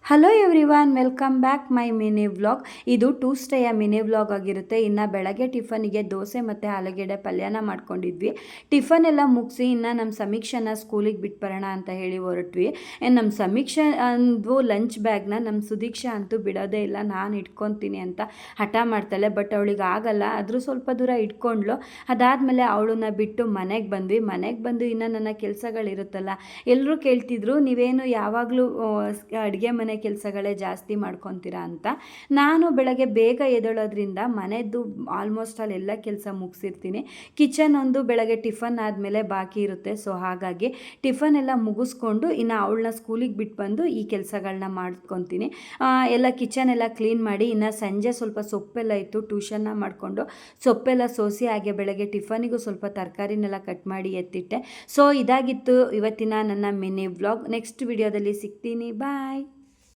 Hello everyone, welcome back my mini vlog. ಇದು ಟ್ಯೂಸ್ಡೇಯ mini vlog ಆಗಿರುತ್ತೆ. ಇನ್ನು ಬೆಳಗ್ಗೆ ಟಿಫನಿಗೆ ದೋಸೆ ಮತ್ತು ಆಲೂಗೆಡ್ಡೆ ಪಲ್ಯನ ಮಾಡ್ಕೊಂಡಿದ್ವಿ. ಟಿಫನ್ ಎಲ್ಲ ಮುಗಿಸಿ ಇನ್ನು ನಮ್ಮ ಸಮೀಕ್ಷೆನ ಸ್ಕೂಲಿಗೆ ಬಿಟ್ಬರೋಣ ಅಂತ ಹೇಳಿ ಹೊರಟ್ವಿ. ನಮ್ಮ ಸಮೀಕ್ಷೆ ಅಂದು ಲಂಚ್ ಬ್ಯಾಗ್ನ ನಮ್ಮ ಸುದೀಕ್ಷಾ ಅಂತೂ ಬಿಡೋದೇ ಇಲ್ಲ, ನಾನು ಇಟ್ಕೊತೀನಿ ಅಂತ ಹಠ ಮಾಡ್ತಾಳೆ. ಬಟ್ ಅವಳಿಗೆ ಆಗಲ್ಲ. ಆದರೂ ಸ್ವಲ್ಪ ದೂರ ಇಟ್ಕೊಂಡ್ಲು. ಅದಾದಮೇಲೆ ಅವಳನ್ನ ಬಿಟ್ಟು ಮನೆಗೆ ಬಂದು ಇನ್ನು ನನ್ನ ಕೆಲಸಗಳಿರುತ್ತಲ್ಲ, ಎಲ್ಲರೂ ಕೇಳ್ತಿದ್ರು ನೀವೇನು ಯಾವಾಗಲೂ ಅಡುಗೆ ಮನೆ ಕೆಲಸಗಳೇ ಜಾಸ್ತಿ ಮಾಡ್ಕೊತೀರಾ ಅಂತ. ನಾನು ಬೆಳಗ್ಗೆ ಬೇಗ ಎದ್ದೇಳೋದ್ರಿಂದ ಮನೆಯದ್ದು ಆಲ್ಮೋಸ್ಟ್ ಎಲ್ಲ ಕೆಲಸ ಮುಗಿಸಿರ್ತೀನಿ. ಕಿಚನ್ ಒಂದು ಬೆಳಗ್ಗೆ ಟಿಫನ್ ಆದಮೇಲೆ ಬಾಕಿ ಇರುತ್ತೆ. ಸೊ ಹಾಗಾಗಿ ಟಿಫನ್ ಎಲ್ಲ ಮುಗಿಸ್ಕೊಂಡು ಇನ್ನು ಅವಳನ್ನ ಸ್ಕೂಲಿಗೆ ಬಿಟ್ಟು ಬಂದು ಈ ಕೆಲಸಗಳನ್ನ ಮಾಡ್ಕೊತೀನಿ. ಎಲ್ಲ ಕಿಚನ್ ಎಲ್ಲ ಕ್ಲೀನ್ ಮಾಡಿ ಇನ್ನು ಸಂಜೆ ಸ್ವಲ್ಪ ಸೊಪ್ಪೆಲ್ಲ ಇತ್ತು, ಟ್ಯೂಷನ್ನ ಮಾಡಿಕೊಂಡು ಸೊಪ್ಪೆಲ್ಲ ಸೋಸಿ ಹಾಗೆ ಬೆಳಗ್ಗೆ ಟಿಫನಿಗೂ ಸ್ವಲ್ಪ ತರಕಾರಿನೆಲ್ಲ ಕಟ್ ಮಾಡಿ ಎತ್ತಿಟ್ಟೆ. ಸೊ ಇದಾಗಿತ್ತು ಇವತ್ತಿನ ನನ್ನ ಮಿನಿ ವ್ಲಾಗ್. ನೆಕ್ಸ್ಟ್ ವಿಡಿಯೋದಲ್ಲಿ ಸಿಗ್ತೀನಿ. ಬಾಯ್.